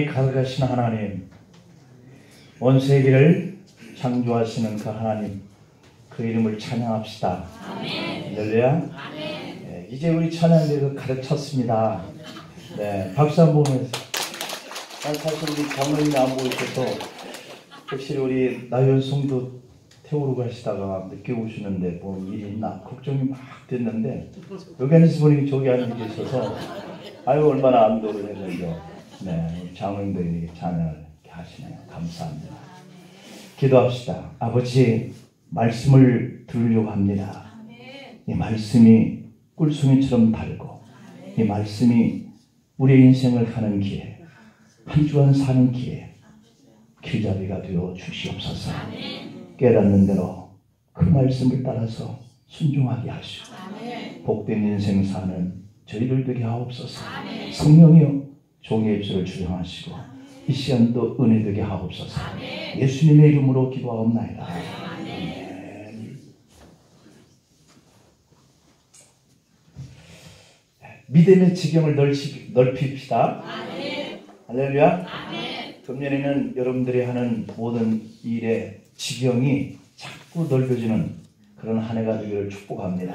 가득하신 하나님, 온 세계를 창조하시는 그 하나님, 그 이름을 찬양합시다. 할렐루야. 네, 이제 우리 찬양대가 가득 찼습니다. 네, 박수 한번 보면서. 사실 우리 장로님이 안 보이셔서 혹시 우리 나연송도 태우러 가시다가 늦게 오시는데 뭐 일이 있나 걱정이 막 됐는데 여기 앉아서 보니 저기 앉아 계셔서 아유 얼마나 안도를 해서요. 네, 장로님들이 찬양을 이렇게 하시네요. 감사합니다. 기도합시다. 아버지, 말씀을 들으려고 합니다. 이 말씀이 꿀송이처럼 달고 이 말씀이 우리의 인생을 가는 길에 한 주간 사는 길에 길잡이가 되어 주시옵소서. 깨닫는 대로 그 말씀을 따라서 순종하게 하시고 복된 인생 사는 저희들 되게 하옵소서. 성령이여 종의 입술을 주장하시고 이 시간도 은혜 되게 하옵소서. 예수님의 이름으로 기도하옵나이다. 아멘. 믿음의 지경을 넓힙시다. 할렐루야. 금년에는 여러분들이 하는 모든 일의 지경이 자꾸 넓혀지는 그런 한 해가 되기를 축복합니다.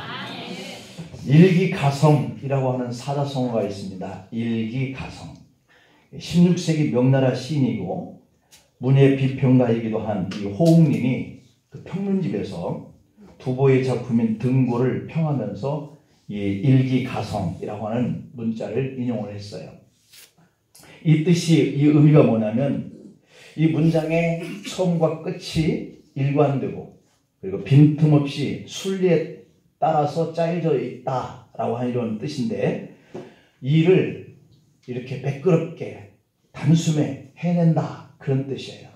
일기가성이라고 하는 사자성어가 있습니다. 일기가성. 16세기 명나라 시인이고 문예 비평가이기도 한 이 호응님이 그 평론집에서 두보의 작품인 등고를 평하면서 이 일기가성이라고 하는 문자를 인용을 했어요. 이 뜻이, 이 의미가 뭐냐면 이 문장의 처음과 끝이 일관되고 그리고 빈틈없이 순리에 따라서 짜여져 있다라고 하는 이런 뜻인데 일을 이렇게 매끄럽게 단숨에 해낸다 그런 뜻이에요.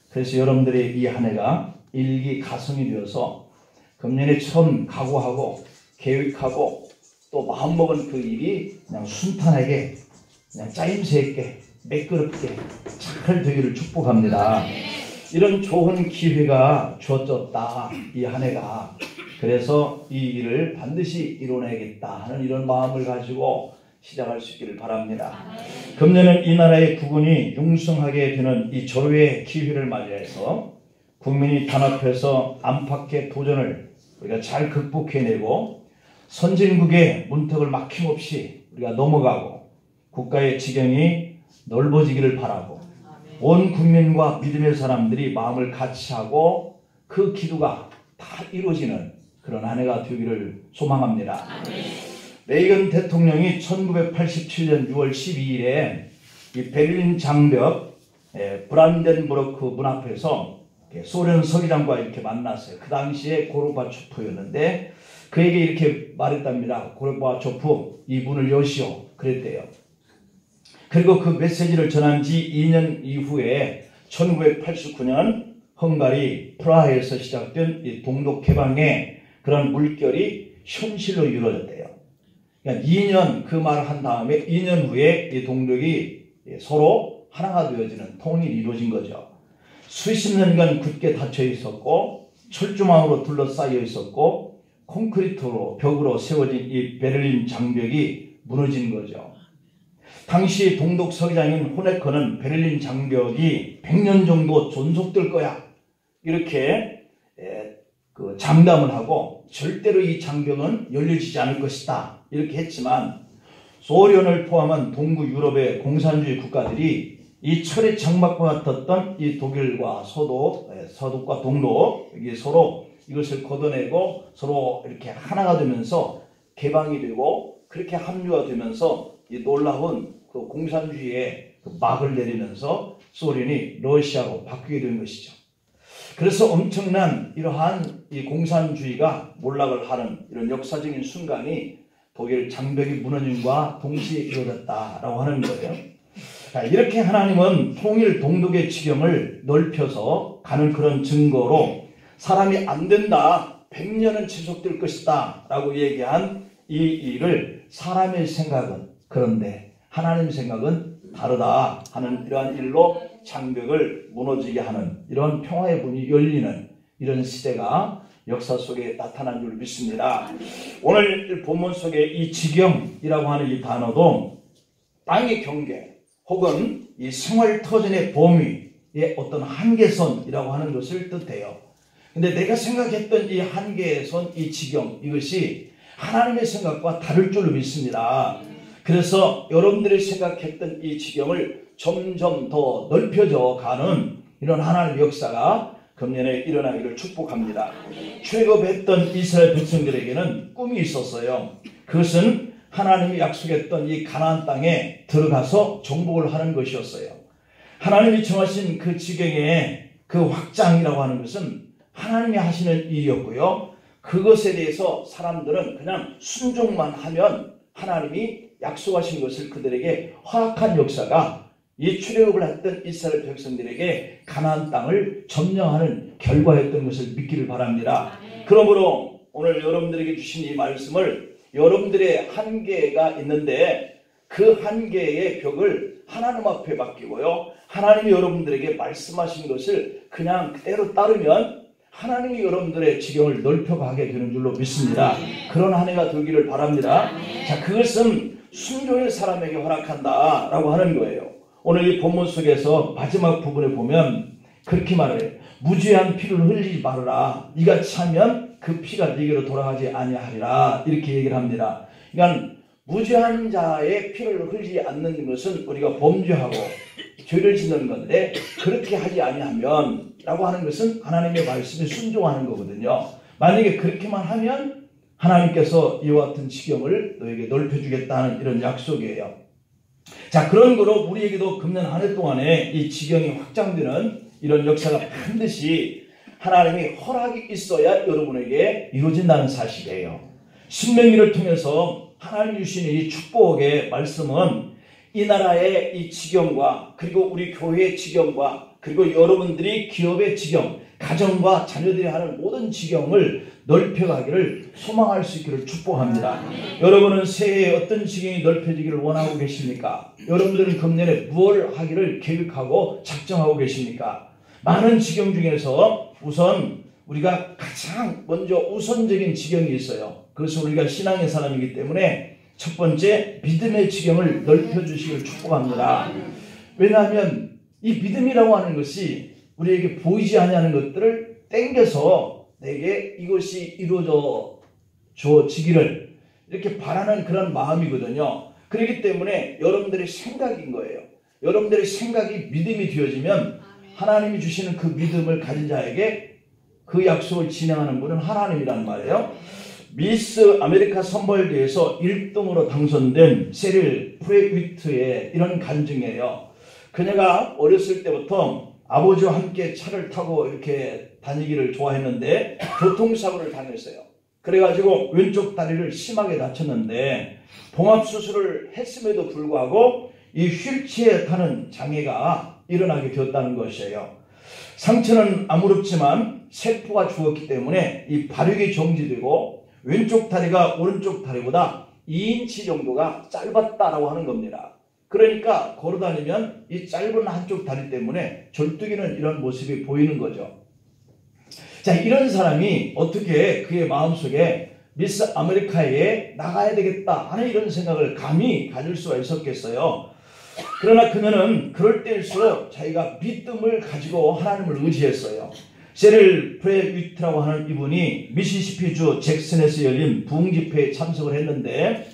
그래서 여러분들이 이 한 해가 일기가성이 되어서 금년에 처음 각오하고 계획하고 또 마음먹은 그 일이 그냥 순탄하게 그냥 짜임새 있게 매끄럽게 잘 되기를 축복합니다. 이런 좋은 기회가 주어졌다 이 한 해가. 그래서 이 일을 반드시 이뤄내겠다 하는 이런 마음을 가지고 시작할 수 있기를 바랍니다. 금년은 이 나라의 국군이 융성하게 되는 이 절호의 기회를 맞이해서 국민이 단합해서 안팎의 도전을 우리가 잘 극복해내고 선진국의 문턱을 막힘없이 우리가 넘어가고 국가의 지경이 넓어지기를 바라고 온 국민과 믿음의 사람들이 마음을 같이 하고 그 기도가 다 이루어지는 그런 한 해가 되기를 소망합니다. 레이건 대통령이 1987년 6월 12일에 이 베를린 장벽 브란덴부르크 문 앞에서 소련 서기장과 이렇게 만났어요. 그 당시에 고르바초프였는데 그에게 이렇게 말했답니다. 고르바초프, 이 문을 여시오. 그랬대요. 그리고 그 메시지를 전한 지 2년 이후에 1989년 헝가리 프라하에서 시작된 이 동독 개방의 그런 물결이 현실로 이루어졌대요. 그러니까 2년 그 말을 한 다음에 2년 후에 이 동독이 서로 하나가 되어지는 통일이 이루어진 거죠. 수십 년간 굳게 닫혀 있었고 철조망으로 둘러싸여 있었고 콘크리트로 벽으로 세워진 이 베를린 장벽이 무너진 거죠. 당시 동독 서기장인 호네커는 베를린 장벽이 100년 정도 존속될 거야 이렇게 장담을 하고 절대로 이 장벽은 열려지지 않을 것이다 이렇게 했지만 소련을 포함한 동구 유럽의 공산주의 국가들이 이 철의 장막과 같았던 이 독일과 서독과 동독 이게 서로 이것을 걷어내고 서로 이렇게 하나가 되면서 개방이 되고 그렇게 합류가 되면서 이 놀라운 그 공산주의의 그 막을 내리면서 소련이 러시아로 바뀌게 된 것이죠. 그래서 엄청난 이러한 이 공산주의가 몰락을 하는 이런 역사적인 순간이 독일 장벽이 무너짐과 동시에 이루어졌다라고 하는 거예요. 이렇게 하나님은 통일 동독의 지경을 넓혀서 가는 그런 증거로 사람이 안 된다, 100년은 지속될 것이다 라고 얘기한 이 일을 사람의 생각은 그런데 하나님 생각은 다르다 하는 이러한 일로 장벽을 무너지게 하는 이런 평화의 문이 열리는 이런 시대가 역사 속에 나타난 줄 믿습니다. 오늘 본문 속에 이 지경이라고 하는 이 단어도 땅의 경계 혹은 이 생활터전의 범위의 어떤 한계선이라고 하는 것을 뜻해요. 근데 내가 생각했던 이 한계선, 이 지경, 이것이 하나님의 생각과 다를 줄로 믿습니다. 그래서 여러분들이 생각했던 이 지경을 점점 더 넓혀져 가는 이런 하나님의 역사가 금년에 일어나기를 축복합니다. 출애굽했던 이스라엘 백성들에게는 꿈이 있었어요. 그것은 하나님이 약속했던 이 가나안 땅에 들어가서 정복을 하는 것이었어요. 하나님이 정하신 그 지경의 그 확장이라고 하는 것은 하나님이 하시는 일이었고요. 그것에 대해서 사람들은 그냥 순종만 하면 하나님이 약속하신 것을 그들에게 허락한 역사가 이 출애굽을 했던 이스라엘 백성들에게 가나안 땅을 점령하는 결과였던 것을 믿기를 바랍니다. 그러므로 오늘 여러분들에게 주신 이 말씀을 여러분들의 한계가 있는데 그 한계의 벽을 하나님 앞에 맡기고요. 하나님이 여러분들에게 말씀하신 것을 그냥 그대로 따르면 하나님이 여러분들의 지경을 넓혀가게 되는 줄로 믿습니다. 그런 한 해가 되기를 바랍니다. 자, 그것은 순종의 사람에게 허락한다라고 하는 거예요. 오늘 이 본문 속에서 마지막 부분에 보면 그렇게 말해요. 무죄한 피를 흘리지 말아라. 이같이 하면 그 피가 네게로 돌아가지 아니하리라. 이렇게 얘기를 합니다. 그러니까 무죄한 자의 피를 흘리지 않는 것은 우리가 범죄하고 죄를 짓는 건데 그렇게 하지 아니하면 라고 하는 것은 하나님의 말씀에 순종하는 거거든요. 만약에 그렇게만 하면 하나님께서 이와 같은 지경을 너에게 넓혀주겠다는 이런 약속이에요. 자, 그런 거로 우리에게도 금년 한 해 동안에 이 지경이 확장되는 이런 역사가 반드시 하나님의 허락이 있어야 여러분에게 이루어진다는 사실이에요. 신명기를 통해서 하나님 주시는 이 축복의 말씀은 이 나라의 이 지경과 그리고 우리 교회의 지경과 그리고 여러분들이 기업의 지경, 가정과 자녀들이 하는 모든 지경을 넓혀가기를 소망할 수 있기를 축복합니다. 여러분은 새해에 어떤 지경이 넓혀지기를 원하고 계십니까? 여러분들은 금년에 무엇을 하기를 계획하고 작정하고 계십니까? 많은 지경 중에서 우선 우리가 가장 먼저 우선적인 지경이 있어요. 그것은 우리가 신앙의 사람이기 때문에 첫 번째 믿음의 지경을 넓혀주시기를 축복합니다. 왜냐하면 이 믿음이라고 하는 것이 우리에게 보이지 아니하는 것들을 땡겨서 내게 이것이 이루어지기를 이렇게 바라는 그런 마음이거든요. 그렇기 때문에 여러분들의 생각인 거예요. 여러분들의 생각이 믿음이 되어지면 하나님이 주시는 그 믿음을 가진 자에게 그 약속을 진행하는 분은 하나님이란 말이에요. 미스 아메리카 선발대회에서 1등으로 당선된 세릴 프레위트의 이런 간증이에요. 그녀가 어렸을 때부터 아버지와 함께 차를 타고 이렇게 다니기를 좋아했는데 교통사고를 당했어요. 그래가지고 왼쪽 다리를 심하게 다쳤는데 봉합수술을 했음에도 불구하고 이 휠체어에 타는 장애가 일어나게 되었다는 것이에요. 상처는 아무렇지만 세포가 죽었기 때문에 이 발육이 정지되고 왼쪽 다리가 오른쪽 다리보다 2인치 정도가 짧았다라고 하는 겁니다. 그러니까 걸어다니면 이 짧은 한쪽 다리 때문에 절뚝이는 이런 모습이 보이는 거죠. 자, 이런 사람이 어떻게 그의 마음속에 미스 아메리카에 나가야 되겠다 하는 이런 생각을 감히 가질 수가 있었겠어요. 그러나 그녀는 그럴 때일수록 자기가 믿음을 가지고 하나님을 의지했어요. 세릴 프레위트라고 하는 이분이 미시시피주 잭슨에서 열린 부흥집회에 참석을 했는데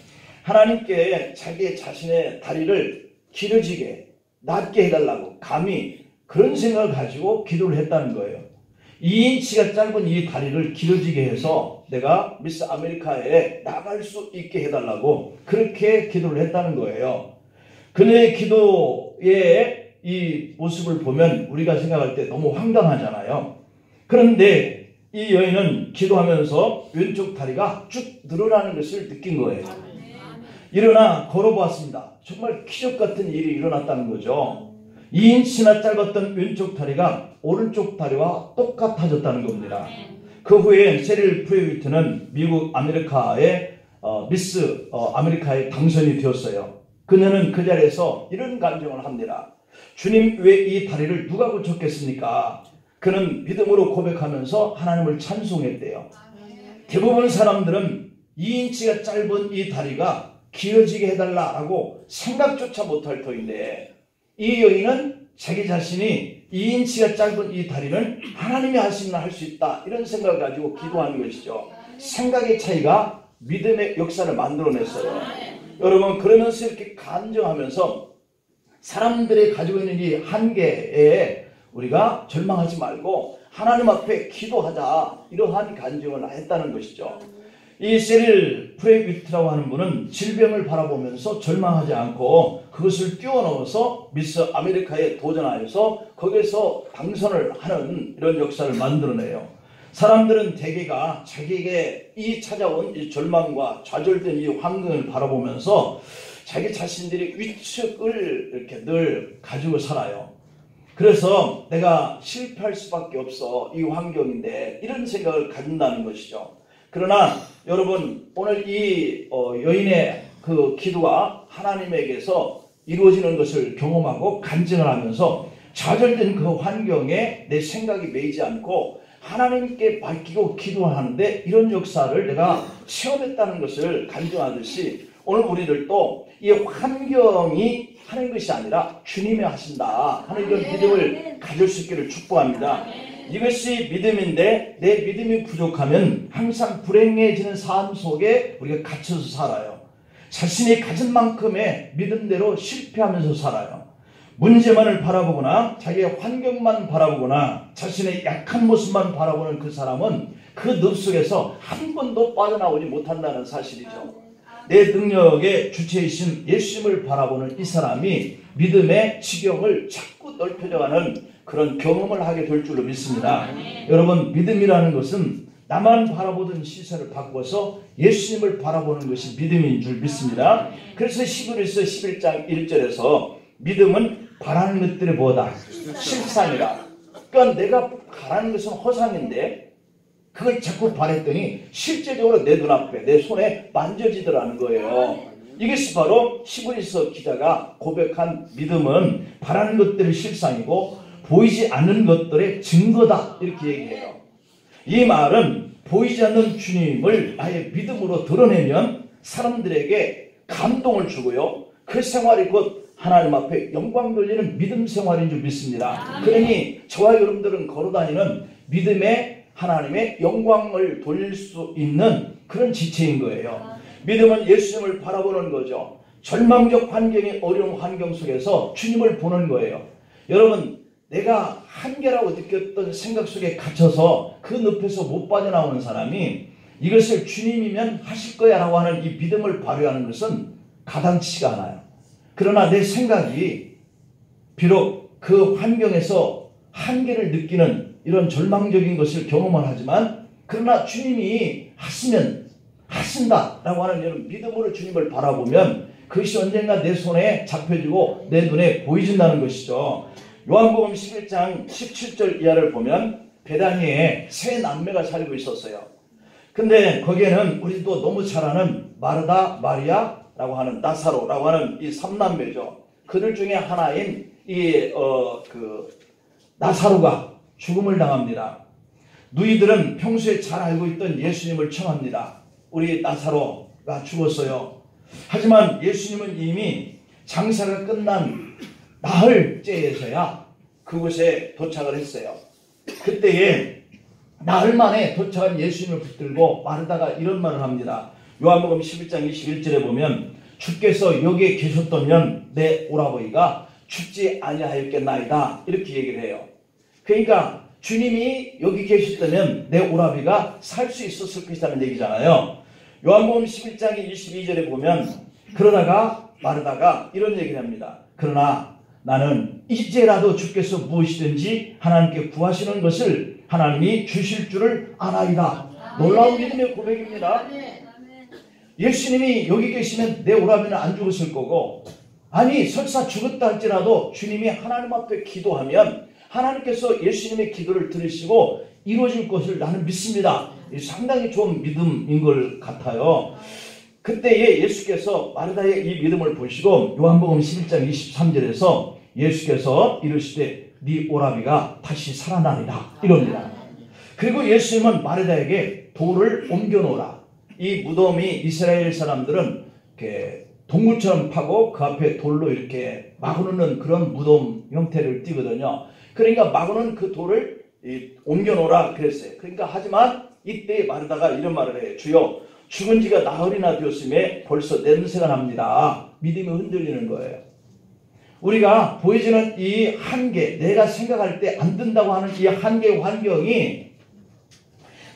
하나님께 자기 자신의 다리를 길어지게 낮게 해달라고 감히 그런 생각을 가지고 기도를 했다는 거예요. 2인치가 짧은 이 다리를 길어지게 해서 내가 미스 아메리카에 나갈 수 있게 해달라고 그렇게 기도를 했다는 거예요. 그녀의 기도의 이 모습을 보면 우리가 생각할 때 너무 황당하잖아요. 그런데 이 여인은 기도하면서 왼쪽 다리가 쭉 늘어나는 것을 느낀 거예요. 일어나 걸어보았습니다. 정말 기적 같은 일이 일어났다는 거죠. 2인치나 짧았던 왼쪽 다리가 오른쪽 다리와 똑같아졌다는 겁니다. 그 후에 세릴 프레위트는 미국 아메리카의 미스 아메리카에 당선이 되었어요. 그녀는 그 자리에서 이런 간증을 합니다. 주님, 왜 이 다리를 누가 고쳤겠습니까? 그는 믿음으로 고백하면서 하나님을 찬송했대요. 대부분 사람들은 2인치가 짧은 이 다리가 길어지게 해달라고 생각조차 못할 터인데 이 여인은 자기 자신이 2인치가 짧은 이 다리는 하나님이 하시면 할 수 있다, 이런 생각을 가지고 기도하는 것이죠. 생각의 차이가 믿음의 역사를 만들어냈어요. 여러분, 그러면서 이렇게 간증하면서 사람들이 가지고 있는 이 한계에 우리가 절망하지 말고 하나님 앞에 기도하자, 이러한 간증을 했다는 것이죠. 이 세릴 프레위트라고 하는 분은 질병을 바라보면서 절망하지 않고 그것을 뛰어넘어서 미스 아메리카에 도전하여서 거기에서 당선을 하는 이런 역사를 만들어내요. 사람들은 대개가 자기에게 이 찾아온 이 절망과 좌절된 이 환경을 바라보면서 자기 자신들이 위축을 이렇게 늘 가지고 살아요. 그래서 내가 실패할 수밖에 없어, 이 환경인데, 이런 생각을 가진다는 것이죠. 그러나 여러분, 오늘 이 여인의 그 기도가 하나님에게서 이루어지는 것을 경험하고 간증을 하면서 좌절된 그 환경에 내 생각이 매이지 않고 하나님께 맡기고 기도하는데 이런 역사를 내가 체험했다는 것을 간증하듯이, 오늘 우리들도 이 환경이 하는 것이 아니라 주님이 하신다 하는 이런 믿음을 가질 수 있기를 축복합니다. 이것이 믿음인데 내 믿음이 부족하면 항상 불행해지는 삶 속에 우리가 갇혀서 살아요. 자신이 가진 만큼의 믿음대로 실패하면서 살아요. 문제만을 바라보거나 자기의 환경만 바라보거나 자신의 약한 모습만 바라보는 그 사람은 그 늪 속에서 한 번도 빠져나오지 못한다는 사실이죠. 내 능력의 주체이신 예수님을 바라보는 이 사람이 믿음의 지경을 자꾸 넓혀져가는 그런 경험을 하게 될 줄로 믿습니다. 여러분, 믿음이라는 것은 나만 바라보던 시선을 바꿔서 예수님을 바라보는 것이 믿음인 줄 믿습니다. 그래서 히브리서 11장 1절에서 믿음은 바라는 것들이 뭐다? 실상이다. 그러니까 내가 바라는 것은 허상인데 그걸 자꾸 바랬더니 실제적으로 내 눈앞에, 내 손에 만져지더라는 거예요. 이것이 바로 히브리서 기자가 고백한 믿음은 바라는 것들이 실상이고 보이지 않는 것들의 증거다, 이렇게 얘기해요. 이 말은 보이지 않는 주님을 나의 믿음으로 드러내면 사람들에게 감동을 주고요, 그 생활이 곧 하나님 앞에 영광 돌리는 믿음 생활인 줄 믿습니다. 그러니 저와 여러분들은 걸어다니는 믿음의 하나님의 영광을 돌릴 수 있는 그런 지체인 거예요. 믿음은 예수님을 바라보는 거죠. 절망적 환경이 어려운 환경 속에서 주님을 보는 거예요. 여러분, 내가 한계라고 느꼈던 생각 속에 갇혀서 그 늪에서 못 빠져나오는 사람이 이것을 주님이면 하실 거야 라고 하는 이 믿음을 발휘하는 것은 가당치가 않아요. 그러나 내 생각이 비록 그 환경에서 한계를 느끼는 이런 절망적인 것을 경험을 하지만, 그러나 주님이 하시면 하신다라고 하는 이런 믿음으로 주님을 바라보면 그것이 언젠가 내 손에 잡혀지고 내 눈에 보여진다는 것이죠. 요한복음 11장 17절 이하를 보면 베다니에 세 남매가 살고 있었어요. 근데 거기에는 우리도 너무 잘 아는 마르다, 마리아라고 하는 나사로라고 하는 이 3남매죠. 그들 중에 하나인 나사로가 죽음을 당합니다. 누이들은 평소에 잘 알고 있던 예수님을 청합니다. 우리 나사로가 죽었어요. 하지만 예수님은 이미 장사가 끝난 나흘째에서야 그곳에 도착을 했어요. 그때에 나흘 만에 도착한 예수님을 붙들고 마르다가 이런 말을 합니다. 요한복음 11장 21절에 보면 주께서 여기에 계셨다면 내 오라버니가 죽지 아니하였겠나이다, 이렇게 얘기를 해요. 그러니까 주님이 여기 계셨다면 내 오라비가 살 수 있었을 것이라는 얘기잖아요. 요한복음 11장 22절에 보면 그러다가 마르다가 이런 얘기를 합니다. 그러나 나는 이제라도 주께서 무엇이든지 하나님께 구하시는 것을 하나님이 주실 줄을 아나이다. 놀라운 믿음의 고백입니다. 예수님이 여기 계시면 내 오라비는 안 죽었을 거고, 아니 설사 죽었다 할지라도 주님이 하나님 앞에 기도하면 하나님께서 예수님의 기도를 들으시고 이루어질 것을 나는 믿습니다. 상당히 좋은 믿음인 것 같아요. 그때에 예수께서 마르다의 이 믿음을 보시고 요한복음 11장 23절에서 예수께서 이르시되 네 오라비가 다시 살아나리라, 이럽니다. 그리고 예수님은 마르다에게 돌을 옮겨 놓으라. 이 무덤이 이스라엘 사람들은 이렇게 동굴처럼 파고 그 앞에 돌로 이렇게 막아놓는 그런 무덤 형태를 띠거든요. 그러니까 막아놓은 그 돌을 옮겨놓으라 그랬어요. 그러니까 하지만 이때 마르다가 이런 말을 해요. 주여, 죽은 지가 나흘이나 되었음에 벌써 냄새가 납니다. 믿음이 흔들리는 거예요. 우리가 보여지는 이 한계, 내가 생각할 때 안 된다고 하는 이 한계 환경이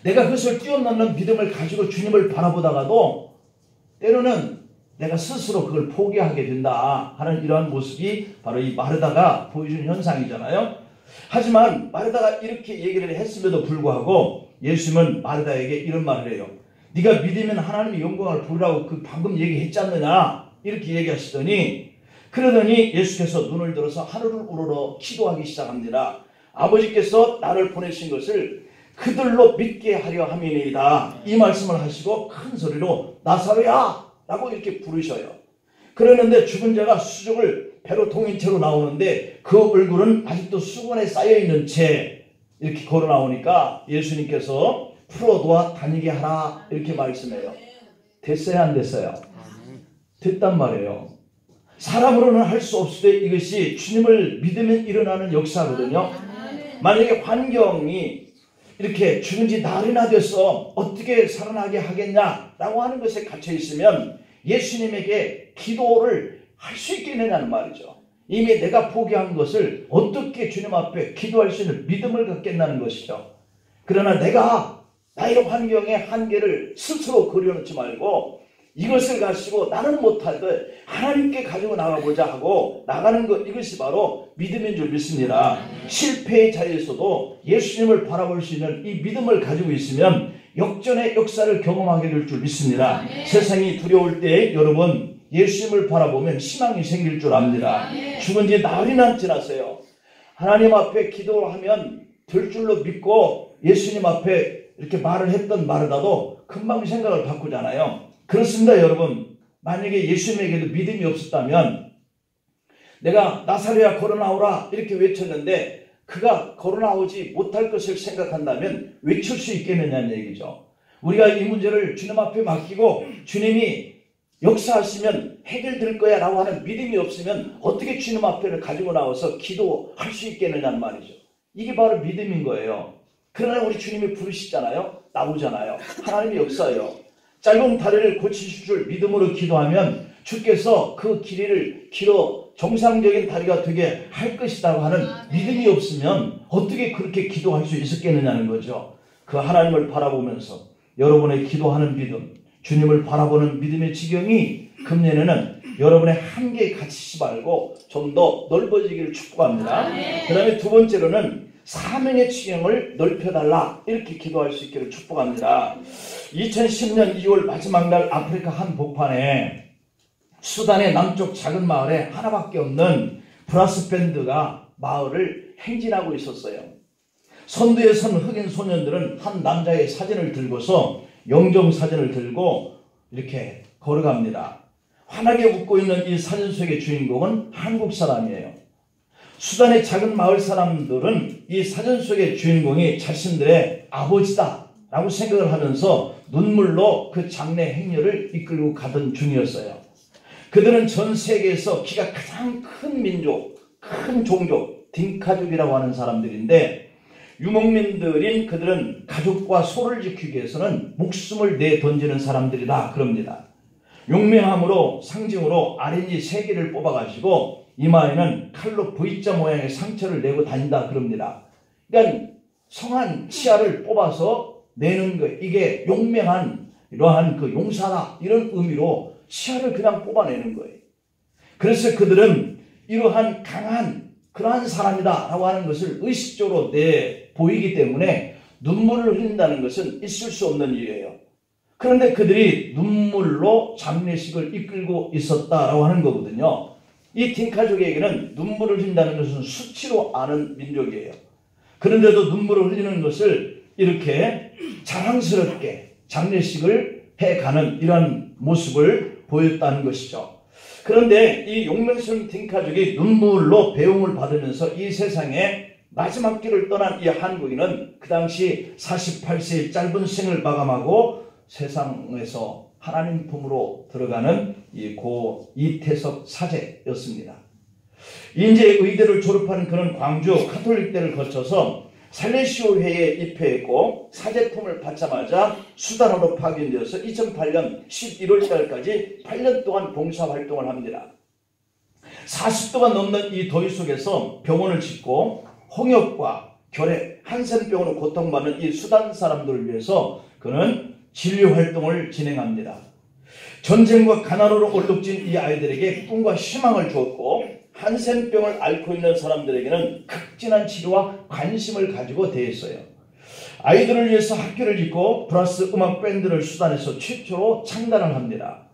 내가 그것을 뛰어넘는 믿음을 가지고 주님을 바라보다가도 때로는 내가 스스로 그걸 포기하게 된다 하는 이러한 모습이 바로 이 마르다가 보여주는 현상이잖아요. 하지만 마르다가 이렇게 얘기를 했음에도 불구하고 예수님은 마르다에게 이런 말을 해요. 네가 믿으면 하나님의 영광을 보라고 그 방금 얘기했지 않느냐 이렇게 얘기하시더니 그러더니 예수께서 눈을 들어서 하늘을 우러러 기도하기 시작합니다. 아버지께서 나를 보내신 것을 그들로 믿게 하려 함이니이다. 이 말씀을 하시고 큰 소리로 나사로야 라고 이렇게 부르셔요. 그러는데 죽은 자가 수족을 배로 동인 채로 나오는데 그 얼굴은 아직도 수건에 쌓여있는 채 이렇게 걸어 나오니까 예수님께서 풀어놓아 다니게 하라 이렇게 말씀해요. 됐어요 안 됐어요? 됐단 말이에요. 사람으로는 할 수 없을 때 이것이 주님을 믿으면 일어나는 역사거든요. 만약에 환경이 이렇게 죽은 지 나흘이나 됐어 어떻게 살아나게 하겠냐라고 하는 것에 갇혀 있으면 예수님에게 기도를 할 수 있겠느냐는 말이죠. 이미 내가 포기한 것을 어떻게 주님 앞에 기도할 수 있는 믿음을 갖겠다는 것이죠. 그러나 내가 나의 환경의 한계를 스스로 그려놓지 말고 이것을 가지고 나는 못하되 하나님께 가지고 나가보자 하고 나가는 것, 이것이 바로 믿음인 줄 믿습니다. 실패의 자리에서도 예수님을 바라볼 수 있는 이 믿음을 가지고 있으면 역전의 역사를 경험하게 될 줄 믿습니다. 세상이 두려울 때 여러분 예수님을 바라보면 희망이 생길 줄 압니다. 죽은 지 나흘이나 지났어요. 하나님 앞에 기도를 하면 될 줄로 믿고 예수님 앞에 이렇게 말을 했던 마르다도 금방 생각을 바꾸잖아요. 그렇습니다 여러분. 만약에 예수님에게도 믿음이 없었다면 내가 나사로야 걸어나오라 이렇게 외쳤는데 그가 걸어나오지 못할 것을 생각한다면 외칠 수 있겠느냐는 얘기죠. 우리가 이 문제를 주님 앞에 맡기고 주님이 역사하시면 해결될 거야 라고 하는 믿음이 없으면 어떻게 주님 앞에 가지고 나와서 기도할 수 있겠느냐는 말이죠. 이게 바로 믿음인 거예요. 그러나 우리 주님이 부르시잖아요. 나오잖아요. 하나님의 역사예요. 짧은 다리를 고치실 줄 믿음으로 기도하면 주께서 그 길이를 길어 정상적인 다리가 되게 할 것이라고 하는 믿음이 없으면 어떻게 그렇게 기도할 수 있었겠느냐는 거죠. 그 하나님을 바라보면서 여러분의 기도하는 믿음, 주님을 바라보는 믿음의 지경이 금년에는 여러분의 한계에 갇히지 말고 좀 더 넓어지기를 축복합니다. 그 다음에 두 번째로는 사명의 지경을 넓혀달라 이렇게 기도할 수 있기를 축복합니다. 2010년 2월 마지막 날 아프리카 한복판에 수단의 남쪽 작은 마을에 하나밖에 없는 브라스 밴드가 마을을 행진하고 있었어요. 선두에 선 흑인 소년들은 한 남자의 사진을 들고서 영정사진을 들고 이렇게 걸어갑니다. 환하게 웃고 있는 이 사진 속의 주인공은 한국 사람이에요. 수단의 작은 마을 사람들은 이 사진 속의 주인공이 자신들의 아버지다 라고 생각을 하면서 눈물로 그 장례 행렬을 이끌고 가던 중이었어요. 그들은 전 세계에서 키가 가장 큰 민족, 큰 종족, 딩카족이라고 하는 사람들인데 유목민들인 그들은 가족과 소를 지키기 위해서는 목숨을 내던지는 사람들이다 그럽니다. 용맹함으로 상징으로 아린이 3개를 뽑아가지고 이마에는 칼로 V자 모양의 상처를 내고 다닌다 그럽니다. 그러니까 성한 치아를 뽑아서 내는 거, 이게 용맹한 이러한 그 용사다 이런 의미로 치아를 그냥 뽑아내는 거예요. 그래서 그들은 이러한 강한 그러한 사람이다 라고 하는 것을 의식적으로 보이기 때문에 눈물을 흘린다는 것은 있을 수 없는 일이에요. 그런데 그들이 눈물로 장례식을 이끌고 있었다라고 하는 거거든요. 이 딩카족에게는 눈물을 흘린다는 것은 수치로 아는 민족이에요. 그런데도 눈물을 흘리는 것을 이렇게 자랑스럽게 장례식을 해가는 이러한 모습을 보였다는 것이죠. 그런데 이 용맹스러운 딩카족이 눈물로 배웅을 받으면서 이 세상에 마지막 길을 떠난 이 한국인은 그 당시 48세의 짧은 생을 마감하고 세상에서 하나님 품으로 들어가는 고 이태석 사제였습니다. 인제 의대를 졸업하는 그런 광주 카톨릭대를 거쳐서 살레시오회에 입회했고 사제품을 받자마자 수단으로 파견되어서 2008년 11월 달까지 8년 동안 봉사활동을 합니다. 40도가 넘는 이 더위 속에서 병원을 짓고 홍역과 결핵, 한센병으로 고통받는 이 수단 사람들을 위해서 그는 진료활동을 진행합니다. 전쟁과 가난으로 얼룩진 이 아이들에게 꿈과 희망을 주었고 한센병을 앓고 있는 사람들에게는 극진한 치료와 관심을 가지고 대했어요. 아이들을 위해서 학교를 짓고 브라스 음악 밴드를 수단해서 최초로 창단을 합니다.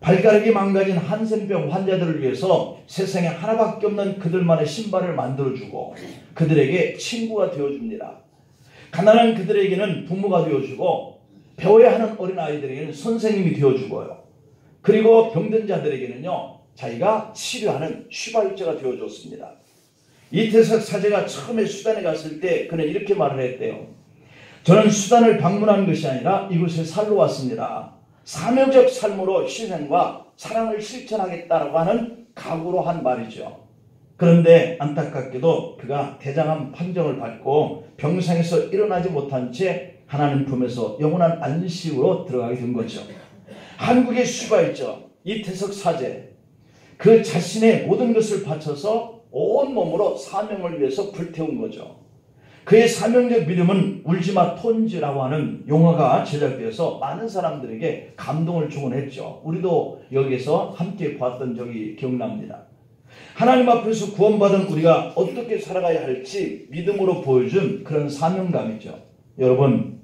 발가락이 망가진 한센병 환자들을 위해서 세상에 하나밖에 없는 그들만의 신발을 만들어주고 그들에게 친구가 되어줍니다. 가난한 그들에게는 부모가 되어주고 배워야 하는 어린아이들에게는 선생님이 되어주고요. 그리고 병든 자들에게는요, 자기가 치료하는 휘발유가 되어줬습니다. 이태석 사제가 처음에 수단에 갔을 때 그는 이렇게 말을 했대요. 저는 수단을 방문한 것이 아니라 이곳에 살러 왔습니다. 사명적 삶으로 희생과 사랑을 실천하겠다라고 하는 각오로 한 말이죠. 그런데 안타깝게도 그가 대장암 판정을 받고 병상에서 일어나지 못한 채 하나님 품에서 영원한 안식으로 들어가게 된 거죠. 한국의 휘발유죠. 이태석 사제. 그 자신의 모든 것을 바쳐서 온몸으로 사명을 위해서 불태운 거죠. 그의 사명적 믿음은 울지마 톤지라고 하는 용어가 제작되어서 많은 사람들에게 감동을 주곤 했죠. 우리도 여기서 함께 봤던 적이 기억납니다. 하나님 앞에서 구원받은 우리가 어떻게 살아가야 할지 믿음으로 보여준 그런 사명감이죠. 여러분,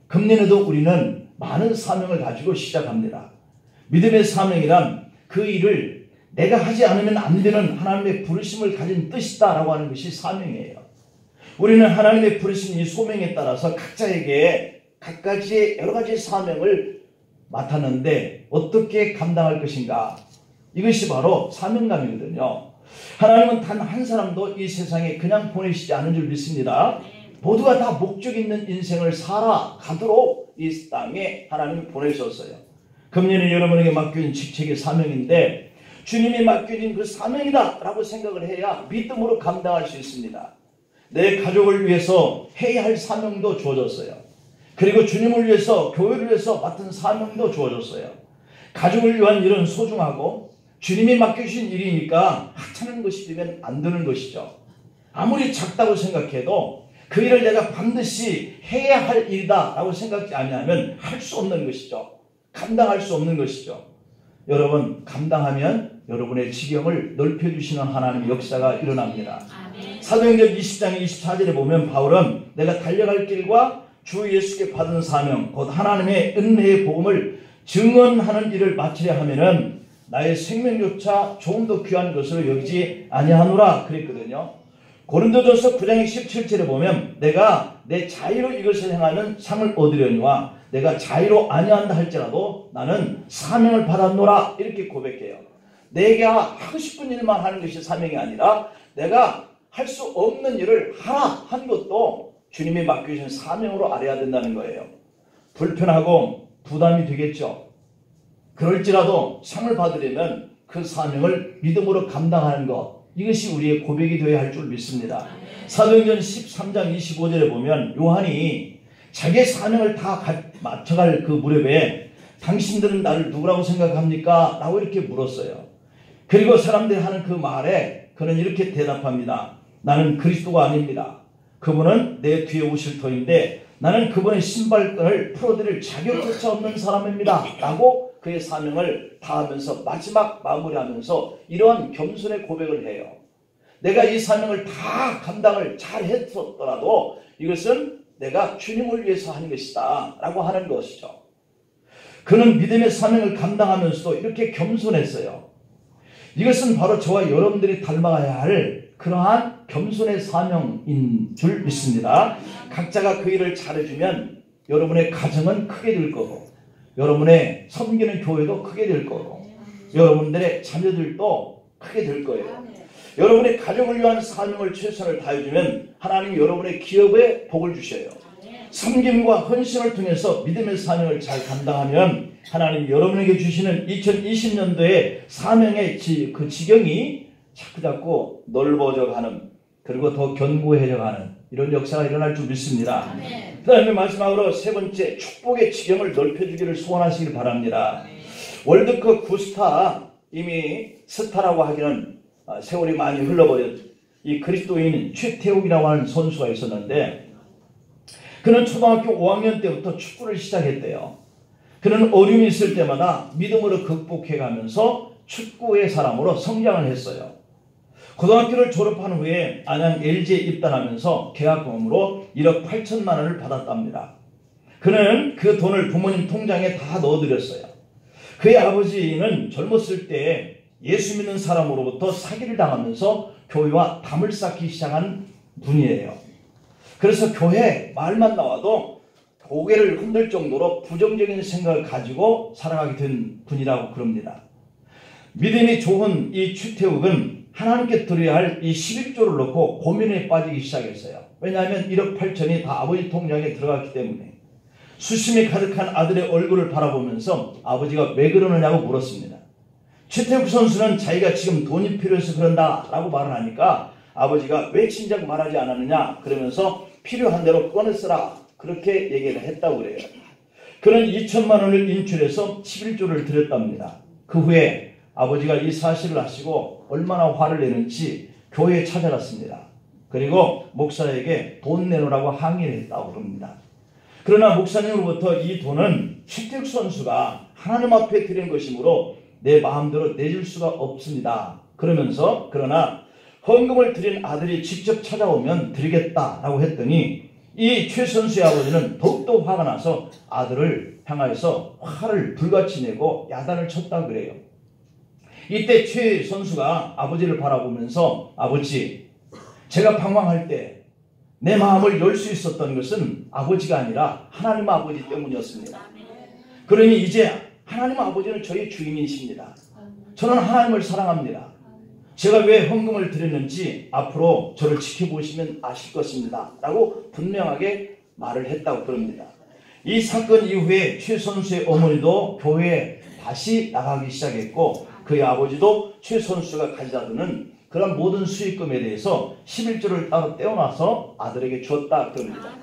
금년에도 우리는 많은 사명을 가지고 시작합니다. 믿음의 사명이란 그 일을 내가 하지 않으면 안 되는 하나님의 부르심을 가진 뜻이다라고 하는 것이 사명이에요. 우리는 하나님의 부르신 이 소명에 따라서 각자에게 각가지의 여러 가지 사명을 맡았는데 어떻게 감당할 것인가? 이것이 바로 사명감이거든요. 하나님은 단 한 사람도 이 세상에 그냥 보내시지 않은 줄 믿습니다. 모두가 다 목적 있는 인생을 살아가도록 이 땅에 하나님이 보내셨어요. 금년에 여러분에게 맡겨진 직책의 사명인데 주님이 맡겨진 그 사명이다 라고 생각을 해야 믿음으로 감당할 수 있습니다. 내 가족을 위해서 해야 할 사명도 주어졌어요. 그리고 주님을 위해서 교회를 위해서 맡은 사명도 주어졌어요. 가족을 위한 일은 소중하고 주님이 맡겨주신 일이니까 하찮은 것이 되면 안 되는 것이죠. 아무리 작다고 생각해도 그 일을 내가 반드시 해야 할 일이다 라고 생각지 않으면 할 수 없는 것이죠. 감당할 수 없는 것이죠. 여러분, 감당하면 여러분의 지경을 넓혀주시는 하나님의 역사가 일어납니다. 사도행전 20장 24절에 보면 바울은 내가 달려갈 길과 주 예수께 받은 사명 곧 하나님의 은혜의 복음을 증언하는 일을 마치려 하면은 나의 생명조차 조금 더 귀한 것으로 여기지 아니하노라 그랬거든요. 고린도전서 9장 17절에 보면 내가 내 자유로 이것을 행하면 상을 얻으려니와 내가 자유로 아니한다 할지라도 나는 사명을 받았노라 이렇게 고백해요. 내가 하고 싶은 일만 하는 것이 사명이 아니라 내가 할 수 없는 일을 하라 한 것도 주님이 맡겨주신 사명으로 알아야 된다는 거예요. 불편하고 부담이 되겠죠. 그럴지라도 상을 받으려면 그 사명을 믿음으로 감당하는 것, 이것이 우리의 고백이 되어야 할 줄 믿습니다. 사도행전 13장 25절에 보면 요한이 자기의 사명을 다 맞춰갈 그 무렵에 당신들은 나를 누구라고 생각합니까? 라고 이렇게 물었어요. 그리고 사람들이 하는 그 말에 그는 이렇게 대답합니다. 나는 그리스도가 아닙니다. 그분은 내 뒤에 오실 터인데 나는 그분의 신발끈을 풀어드릴 자격조차 없는 사람입니다. 라고 그의 사명을 다하면서 마지막 마무리하면서 이러한 겸손의 고백을 해요. 내가 이 사명을 다 감당을 잘 했었더라도 이것은 내가 주님을 위해서 하는 것이다 라고 하는 것이죠. 그는 믿음의 사명을 감당하면서도 이렇게 겸손했어요. 이것은 바로 저와 여러분들이 닮아가야 할 그러한 겸손의 사명인 줄 믿습니다. 각자가 그 일을 잘해주면 여러분의 가정은 크게 될 거고 여러분의 섬기는 교회도 크게 될 거고 여러분들의 자녀들도 크게 될 거예요. 여러분의 가족을 위한 사명을 최선을 다해주면 하나님이 여러분의 기업에 복을 주셔요. 섬김과 헌신을 통해서 믿음의 사명을 잘 감당하면 하나님 여러분에게 주시는 2020년도의 사명의 그 지경이 자꾸자꾸 넓어져 가는, 그리고 더 견고해져 가는 이런 역사가 일어날 줄 믿습니다. 그 다음에 마지막으로 세 번째, 축복의 지경을 넓혀주기를 소원하시길 바랍니다. 월드컵 구스타, 이미 스타라고 하기는 세월이 많이 흘러버렸 이 그리스도인 최태욱이라고 하는 선수가 있었는데, 그는 초등학교 5학년 때부터 축구를 시작했대요. 그는 어려움이 있을 때마다 믿음으로 극복해가면서 축구의 사람으로 성장을 했어요. 고등학교를 졸업한 후에 안양 LG에 입단하면서 계약금으로 1억 8천만 원을 받았답니다. 그는 그 돈을 부모님 통장에 다 넣어드렸어요. 그의 아버지는 젊었을 때 예수 믿는 사람으로부터 사기를 당하면서 교회와 담을 쌓기 시작한 분이에요. 그래서 교회 말만 나와도 고개를 흔들 정도로 부정적인 생각을 가지고 살아가게 된 분이라고 그럽니다. 믿음이 좋은 이 최태욱은 하나님께 드려야 할 이 11조를 넣고 고민에 빠지기 시작했어요. 왜냐하면 1억 8천이 다 아버지 통장에 들어갔기 때문에. 수심이 가득한 아들의 얼굴을 바라보면서 아버지가 왜 그러느냐고 물었습니다. 최태욱 선수는 자기가 지금 돈이 필요해서 그런다 라고 말을 하니까 아버지가 왜 진작 말하지 않았느냐 그러면서 필요한 대로 꺼내 쓰라 그렇게 얘기를 했다고 그래요. 그는 2천만 원을 인출해서 11조를 드렸답니다. 그 후에 아버지가 이 사실을 아시고 얼마나 화를 내는지 교회에 찾아갔습니다. 그리고 목사에게 돈 내놓으라고 항의를 했다고 그럽니다. 그러나 목사님으로부터 이 돈은 최태욱 선수가 하나님 앞에 드린 것이므로 내 마음대로 내줄 수가 없습니다. 그러면서 그러나 헌금을 드린 아들이 직접 찾아오면 드리겠다라고 했더니 이 최 선수의 아버지는 더욱더 화가 나서 아들을 향하여서 화를 불같이 내고 야단을 쳤다고 그래요. 이때 최 선수가 아버지를 바라보면서 아버지, 제가 방황할 때 내 마음을 열 수 있었던 것은 아버지가 아니라 하나님 아버지 때문이었습니다. 그러니 이제 하나님 아버지는 저의 주인이십니다. 저는 하나님을 사랑합니다. 제가 왜 헌금을 드렸는지 앞으로 저를 지켜보시면 아실 것입니다. 라고 분명하게 말을 했다고 그럽니다. 이 사건 이후에 최 선수의 어머니도 교회에 다시 나가기 시작했고 그의 아버지도 최 선수가 가지다 두는 그런 모든 수익금에 대해서 11조를 따로 떼어놔서 아들에게 줬다 그럽니다.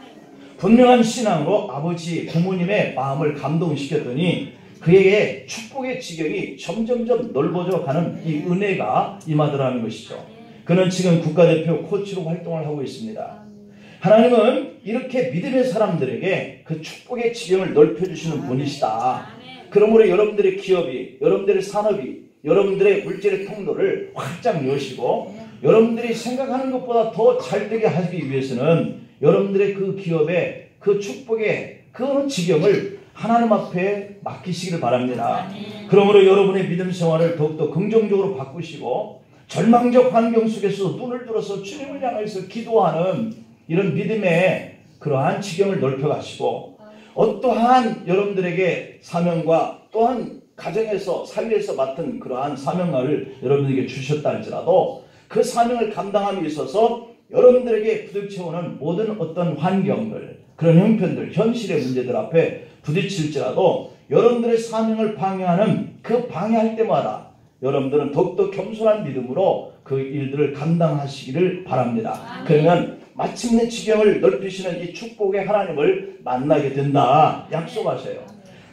분명한 신앙으로 아버지 부모님의 마음을 감동시켰더니 그에게 축복의 지경이 점점점 넓어져 가는 이 은혜가 임하더라는 것이죠. 그는 지금 국가대표 코치로 활동을 하고 있습니다. 하나님은 이렇게 믿음의 사람들에게 그 축복의 지경을 넓혀주시는 분이시다. 그러므로 여러분들의 기업이, 여러분들의 산업이, 여러분들의 물질의 통로를 활짝 여시고 여러분들이 생각하는 것보다 더 잘되게 하기 위해서는 여러분들의 그 기업의 그 축복의 그 지경을 하나님 앞에 맡기시기를 바랍니다. 그러므로 여러분의 믿음 생활을 더욱더 긍정적으로 바꾸시고 절망적 환경 속에서 눈을 들어서 주님을 향해서 기도하는 이런 믿음의 그러한 지경을 넓혀가시고 어떠한 여러분들에게 사명과 또한 가정에서 사회에서 맡은 그러한 사명을 여러분에게 주셨다 할지라도 그 사명을 감당함에 있어서 여러분들에게 부딪혀오는 모든 어떤 환경들, 그런 형편들, 현실의 문제들 앞에 부딪힐지라도 여러분들의 사명을 방해하는 그 방해할 때마다 여러분들은 더욱더 겸손한 믿음으로 그 일들을 감당하시기를 바랍니다. 그러면 마침내 지경을 넓히시는 이 축복의 하나님을 만나게 된다 약속하세요.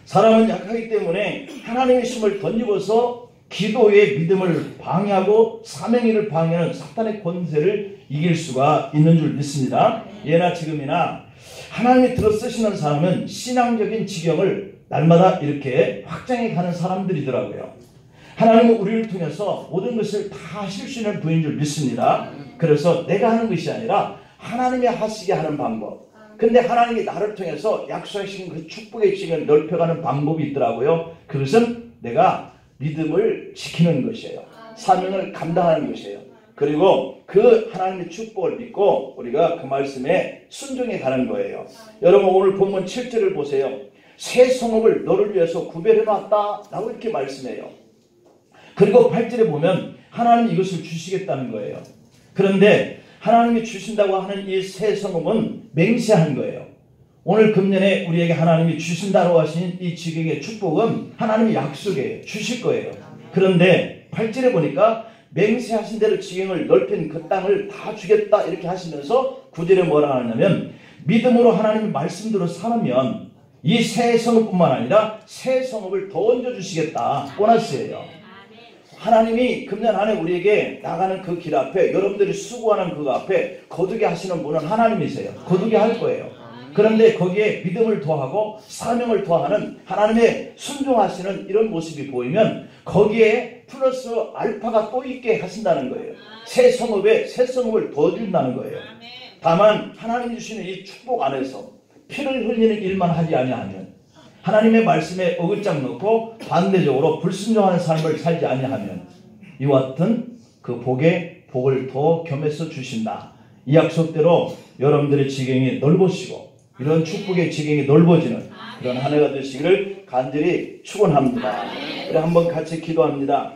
사람은 약하기 때문에 하나님의 힘을 던지고서 기도의 믿음을 방해하고 사명일을 방해하는 사탄의 권세를 이길 수가 있는 줄 믿습니다. 예나 지금이나 하나님이 들어쓰시는 사람은 신앙적인 지경을 날마다 이렇게 확장해 가는 사람들이더라고요. 하나님은 우리를 통해서 모든 것을 다 하실 수 있는 분인 줄 믿습니다. 그래서 내가 하는 것이 아니라 하나님이 하시게 하는 방법. 근데 하나님이 나를 통해서 약속하신 그 축복의 지경을 넓혀가는 방법이 있더라고요. 그것은 내가 믿음을 지키는 것이에요. 사명을 감당하는 것이에요. 그리고 그 하나님의 축복을 믿고 우리가 그 말씀에 순종해 가는 거예요. 여러분 오늘 본문 7절을 보세요. 새 성읍을 너를 위해서 구별해놨다 라고 이렇게 말씀해요. 그리고 8절에 보면 하나님이 이것을 주시겠다는 거예요. 그런데 하나님이 주신다고 하는 이 새 성읍은 맹세한 거예요. 오늘 금년에 우리에게 하나님이 주신다고 하신 이 지경의 축복은 하나님의 약속이에요. 주실 거예요. 그런데 8절에 보니까 맹세하신 대로 지경을 넓힌 그 땅을 다 주겠다 이렇게 하시면서 9절에 뭐라 하냐면 믿음으로 하나님의 말씀대로 살면 이 새 성읍뿐만 아니라 새 성읍을 더 얹어주시겠다. 보너스예요. 하나님이 금년 안에 우리에게 나가는 그 길 앞에 여러분들이 수고하는 그 앞에 거두게 하시는 분은 하나님이세요. 거두게 할 거예요. 그런데 거기에 믿음을 더하고 사명을 더하는 하나님의 순종하시는 이런 모습이 보이면 거기에 플러스 알파가 또 있게 하신다는 거예요. 새 성읍에 새 성읍을 더 준다는 거예요. 다만 하나님 주시는 이 축복 안에서 피를 흘리는 일만 하지 아니하면 하나님의 말씀에 어긋장 넣고 반대적으로 불순종하는 삶을 살지 아니하면 이와 같은 그 복에 복을 더 겸해서 주신다. 이 약속대로 여러분들의 지경이 넓어지고 이런 축복의 지경이 넓어지는 그런 한 해가 되시기를 간절히 축원합니다. 우리 한번 같이 기도합니다.